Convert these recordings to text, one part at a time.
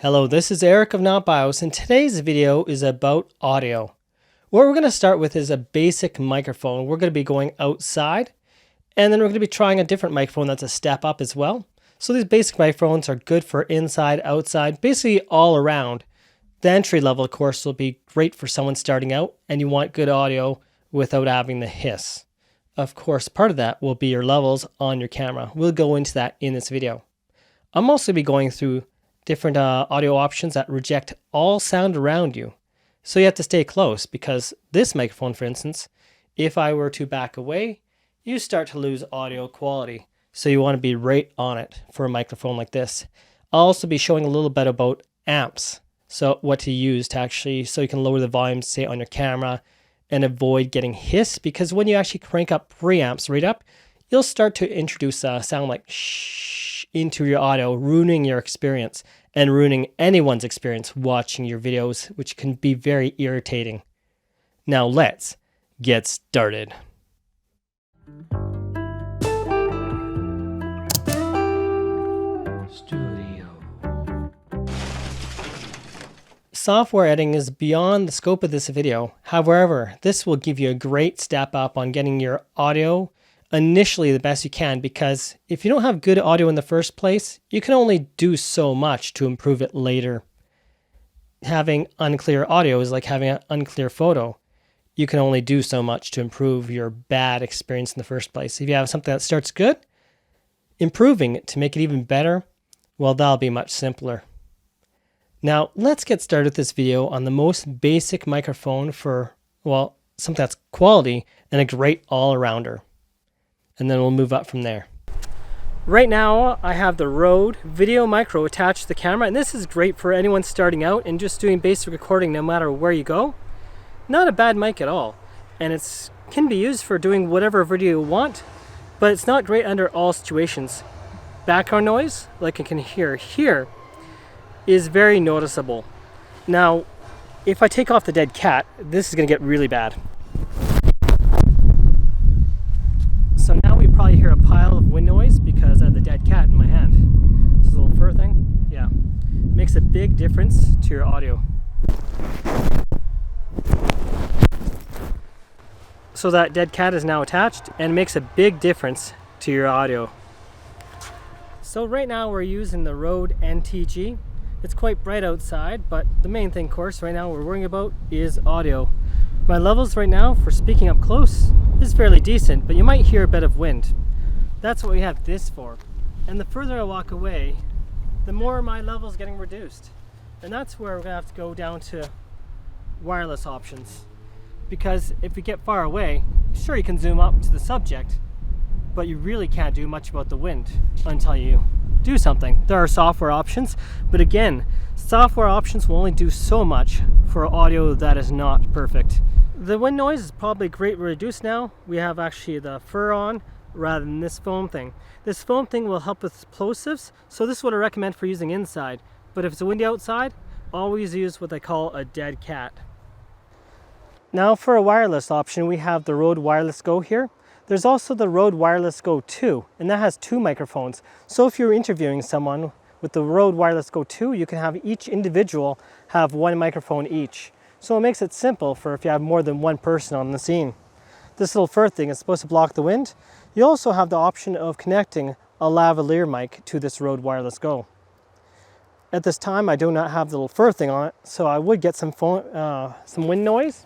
Hello, this is Eric of NotBIOS, and today's video is about audio. What we're going to start with is a basic microphone. We're going to be going outside, and then we're going to be trying a different microphone that's a step up as well. So these basic microphones are good for inside, outside, basically all around. The entry level, of course, will be great for someone starting out, and you want good audio without having the hiss. Of course, part of that will be your levels on your camera. We'll go into that in this video. I'm also be going through different audio options that reject all sound around you. So you have to stay close, because this microphone, for instance, if I were to back away, you start to lose audio quality. So you want to be right on it for a microphone like this. I'll also be showing a little bit about amps. So what to use to actually, so you can lower the volume, say, on your camera and avoid getting hiss, because when you actually crank up preamps right up, you'll start to introduce a sound like shh into your audio, ruining your experience and ruining anyone's experience watching your videos, which can be very irritating. Now let's get started. Software editing is beyond the scope of this video. However, this will give you a great step up on getting your audio initially the best you can, because if you don't have good audio in the first place, you can only do so much to improve it later. Having unclear audio is like having an unclear photo. You can only do so much to improve your bad experience in the first place. If you have something that starts good, improving it to make it even better, well, that'll be much simpler. Now, let's get started with this video on the most basic microphone for, well, something that's quality and a great all-arounder. And then we'll move up from there. Right now, I have the Rode Videomicro attached to the camera, and this is great for anyone starting out and just doing basic recording no matter where you go. Not a bad mic at all, and it can be used for doing whatever video you want, but it's not great under all situations. Background noise, like you can hear here, is very noticeable. Now, if I take off the dead cat, this is going to get really bad. So now we probably hear a pile of wind noise because I have the dead cat in my hand. This is a little fur thing. Yeah. Makes a big difference to your audio. So that dead cat is now attached and makes a big difference to your audio. So right now we're using the Rode NTG. It's quite bright outside, but the main thing, of course, right now we're worrying about is audio. My levels right now for speaking up close is fairly decent, but you might hear a bit of wind. That's what we have this for. And the further I walk away, the more my level's getting reduced. And that's where we're gonna have to go down to wireless options. Because if you get far away, sure, you can zoom up to the subject, but you really can't do much about the wind until you do something. There are software options, but again, software options will only do so much for audio that is not perfect. The wind noise is probably greatly reduced now. We have actually the fur on rather than this foam thing. This foam thing will help with plosives, so this is what I recommend for using inside. But if it's windy outside, always use what they call a dead cat. Now for a wireless option, we have the Rode Wireless Go here. There's also the Rode Wireless Go 2, and that has two microphones. So if you're interviewing someone with the Rode Wireless Go 2, you can have each individual have one microphone each. So it makes it simple for if you have more than one person on the scene. This little fur thing is supposed to block the wind. You also have the option of connecting a lavalier mic to this Rode Wireless Go. At this time, I do not have the little fur thing on it, so I would get some wind noise.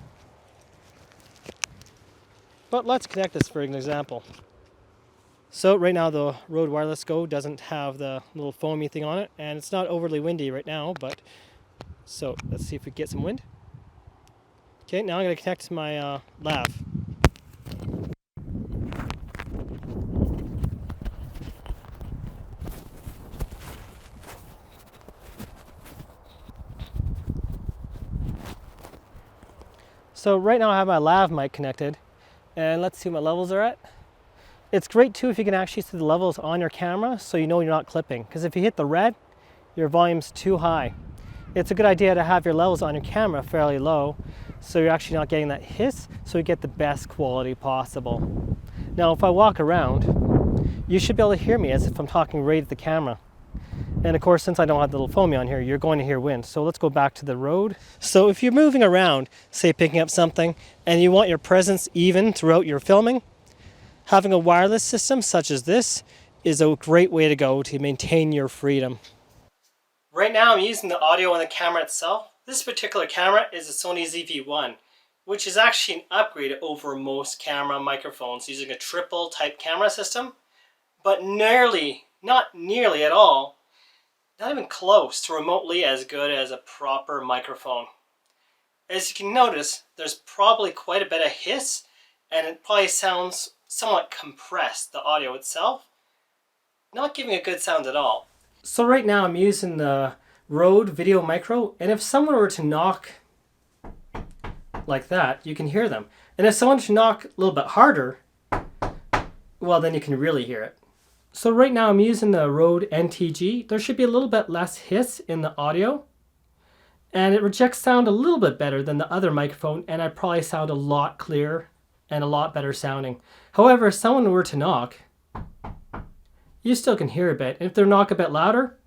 But let's connect this for an example. So right now the Rode Wireless Go doesn't have the little foamy thing on it, and it's not overly windy right now, but so let's see if we get some wind. Okay, now I'm going to connect to my lav. So right now I have my lav mic connected, and let's see what my levels are at. It's great too if you can actually see the levels on your camera, so you know you're not clipping, because if you hit the red, your volume's too high. It's a good idea to have your levels on your camera fairly low, so you're actually not getting that hiss, so you get the best quality possible. Now if I walk around, you should be able to hear me as if I'm talking right at the camera. And of course, since I don't have the little foamy on here, you're going to hear wind. So let's go back to the road. So if you're moving around, say picking up something, and you want your presence even throughout your filming, having a wireless system such as this is a great way to go to maintain your freedom. Right now I'm using the audio on the camera itself. This particular camera is a Sony ZV-1, which is actually an upgrade over most camera microphones using a triple type camera system, but not nearly at all, not even close to remotely as good as a proper microphone. As you can notice, there's probably quite a bit of hiss, and it probably sounds somewhat compressed, the audio itself, not giving a good sound at all. So right now I'm using the Rode Videomicro, and if someone were to knock like that, you can hear them. And if someone should knock a little bit harder, well, then you can really hear it. So right now I'm using the Rode NTG. There should be a little bit less hiss in the audio, and it rejects sound a little bit better than the other microphone, and I probably sound a lot clearer and a lot better sounding. However, if someone were to knock, you still can hear a bit. And if they knock a bit louder,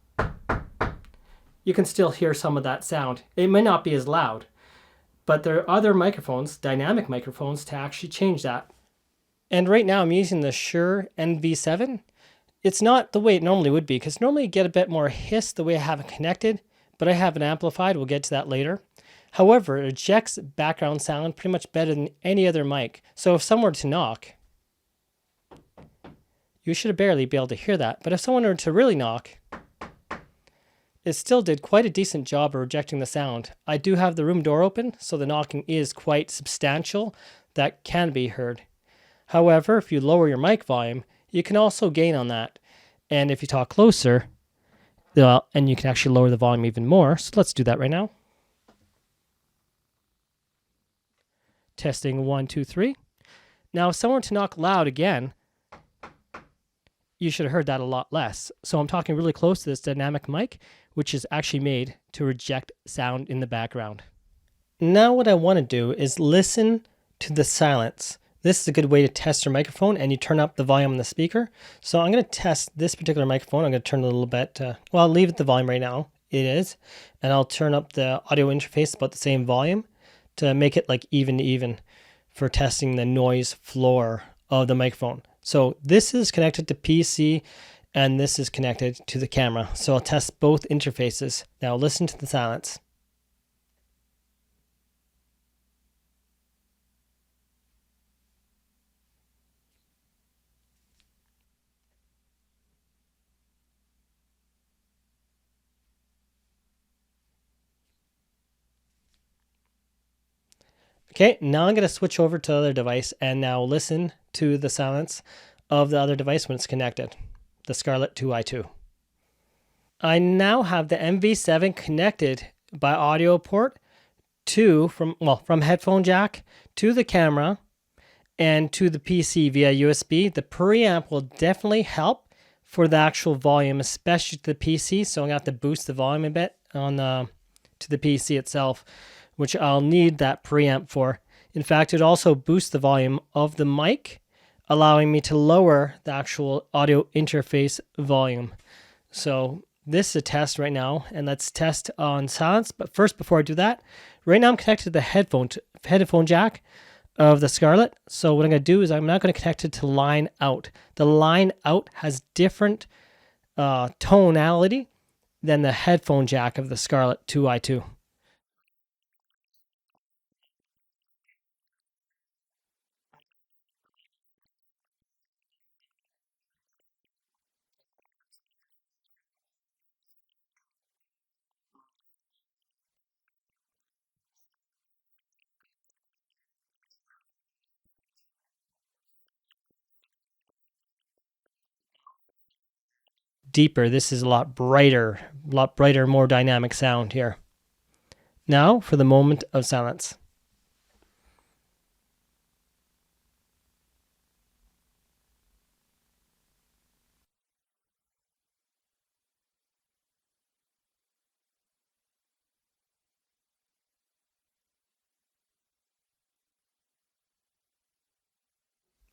you can still hear some of that sound. It may not be as loud, but there are other microphones, dynamic microphones, to actually change that. And right now I'm using the Shure MV7. It's not the way it normally would be, because normally you get a bit more hiss the way I have it connected, but I have it amplified. We'll get to that later. However, it ejects background sound pretty much better than any other mic. So if someone were to knock, you should barely be able to hear that. But if someone were to really knock, it still did quite a decent job of rejecting the sound. I do have the room door open, so the knocking is quite substantial. That can be heard. However, if you lower your mic volume, you can also gain on that. And if you talk closer, and you can actually lower the volume even more. So let's do that right now. Testing 1, 2, 3. Now, if someone were to knock loud again, you should have heard that a lot less. So I'm talking really close to this dynamic mic, which is actually made to reject sound in the background. Now what I want to do is listen to the silence. This is a good way to test your microphone, and you turn up the volume on the speaker. So I'm going to test this particular microphone. I'm going to turn it a little bit. Well, I'll leave it the volume right now. It is. And I'll turn up the audio interface about the same volume to make it like even to even for testing the noise floor of the microphone. So this is connected to PC, and this is connected to the camera. So I'll test both interfaces. Now listen to the silence. Okay, now I'm going to switch over to the other device and now listen to the silence of the other device when it's connected, the Scarlett 2i2. I now have the MV7 connected by audio port from headphone jack to the camera and to the PC via USB. The preamp will definitely help for the actual volume, especially to the PC. So I'm going to have to boost the volume a bit to the PC itself, which I'll need that preamp for. In fact, it also boosts the volume of the mic, allowing me to lower the actual audio interface volume. So this is a test right now, and let's test on silence. But first, before I do that, right now I'm connected to the headphone jack of the Scarlett. So what I'm going to do is I'm not going to connect it to line out. The line out has different tonality than the headphone jack of the Scarlett 2i2. Deeper. This is a lot brighter, more dynamic sound here. Now for the moment of silence.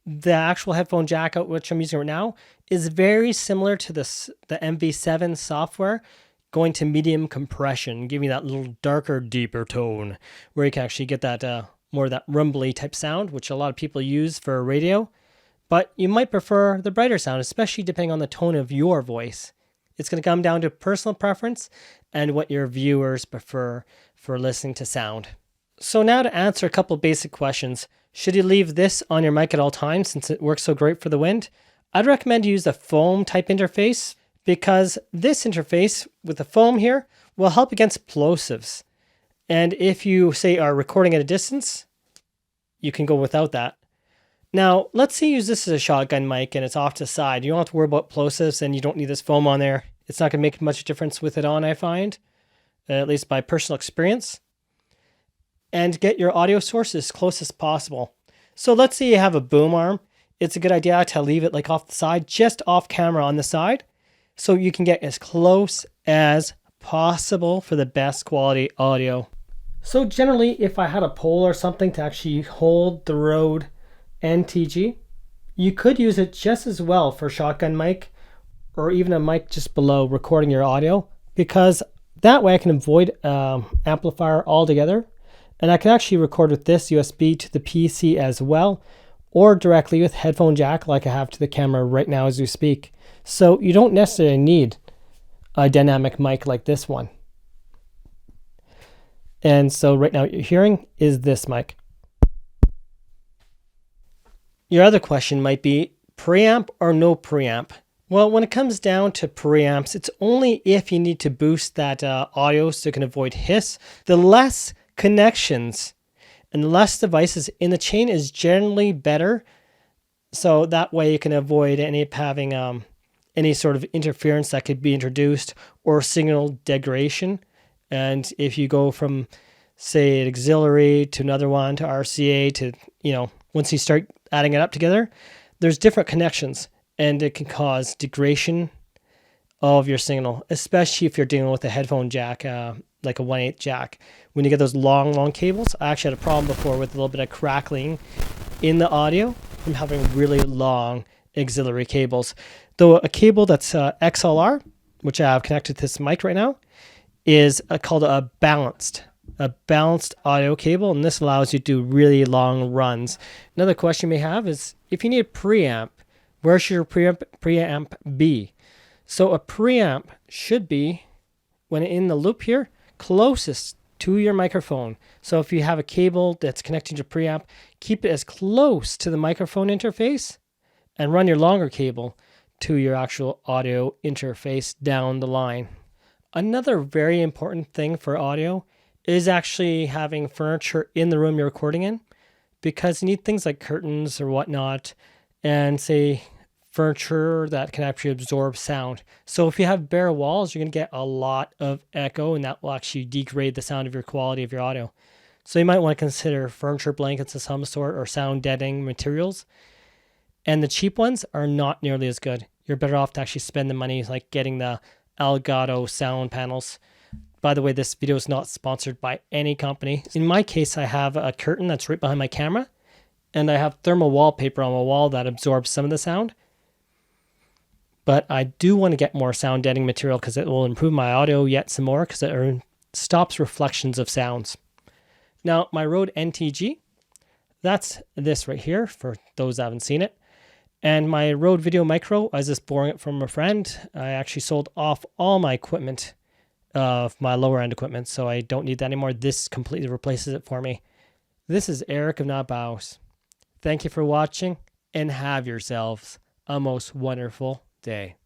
the actual headphone jack out, which I'm using right now, is very similar to the MV7 software, going to medium compression, giving that little darker, deeper tone, where you can actually get that more of that rumbly type sound, which a lot of people use for radio. But you might prefer the brighter sound, especially depending on the tone of your voice. It's going to come down to personal preference and what your viewers prefer for listening to sound. So now to answer a couple basic questions. Should you leave this on your mic at all times since it works so great for the wind? I'd recommend you use the foam type interface, because this interface with the foam here will help against plosives. And if you, say, are recording at a distance, you can go without that. Now, let's say you use this as a shotgun mic and it's off to the side. You don't have to worry about plosives and you don't need this foam on there. It's not going to make much difference with it on, I find, at least by personal experience. And get your audio source as close as possible. So let's say you have a boom arm. It's a good idea to leave it like off the side, just off camera on the side, so you can get as close as possible for the best quality audio. So generally, if I had a pole or something to actually hold the Rode NTG, you could use it just as well for shotgun mic or even a mic just below recording your audio, because that way I can avoid amplifier altogether. And I can actually record with this USB to the PC as well, or directly with headphone jack like I have to the camera right now as we speak. So you don't necessarily need a dynamic mic like this one. And so right now what you're hearing is this mic. Your other question might be preamp or no preamp. Well, when it comes down to preamps, it's only if you need to boost that audio so you can avoid hiss. The less connections and less devices in the chain is generally better. So that way you can avoid having any sort of interference that could be introduced or signal degradation. And if you go from, say, an auxiliary to another one to RCA to, once you start adding it up together, there's different connections and it can cause degradation of your signal, especially if you're dealing with a headphone jack, like a 1/8 jack. When you get those long cables, I actually had a problem before with a little bit of crackling in the audio from having really long auxiliary cables. Though a cable that's XLR, which I have connected to this mic right now, is called a balanced audio cable, and this allows you to do really long runs. Another question you may have is, if you need a preamp, where should your preamp be? So a preamp should be, when in the loop here, closest to your microphone. So if you have a cable that's connecting to preamp, keep it as close to the microphone interface and run your longer cable to your actual audio interface down the line. Another very important thing for audio is actually having furniture in the room you're recording in, because you need things like curtains or whatnot, and say furniture that can actually absorb sound. So if you have bare walls, you're going to get a lot of echo, and that will actually degrade the sound of your quality of your audio. So you might want to consider furniture blankets of some sort or sound deadening materials. And the cheap ones are not nearly as good. You're better off to actually spend the money like getting the Elgato sound panels. By the way, this video is not sponsored by any company. In my case, I have a curtain that's right behind my camera, and I have thermal wallpaper on my wall that absorbs some of the sound. But I do want to get more sound deadening material because it will improve my audio yet some more, because it stops reflections of sounds. Now, my Rode NTG, that's this right here for those that haven't seen it. And my Rode Videomicro, I was just borrowing it from a friend. I actually sold off all my equipment, of my lower end equipment, so I don't need that anymore. This completely replaces it for me. This is Eric of Not Bios. Thank you for watching, and have yourselves a most wonderful day.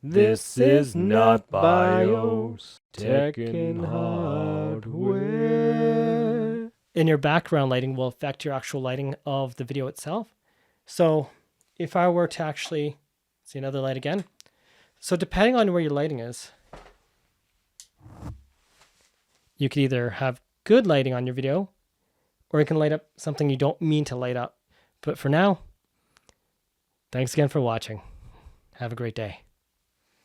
This is Not Bios, Tech and Hardware. And your background lighting will affect your actual lighting of the video itself. So if I were to actually see another light again, so depending on where your lighting is, you could either have good lighting on your video, or you can light up something you don't mean to light up. But for now, thanks again for watching. Have a great day.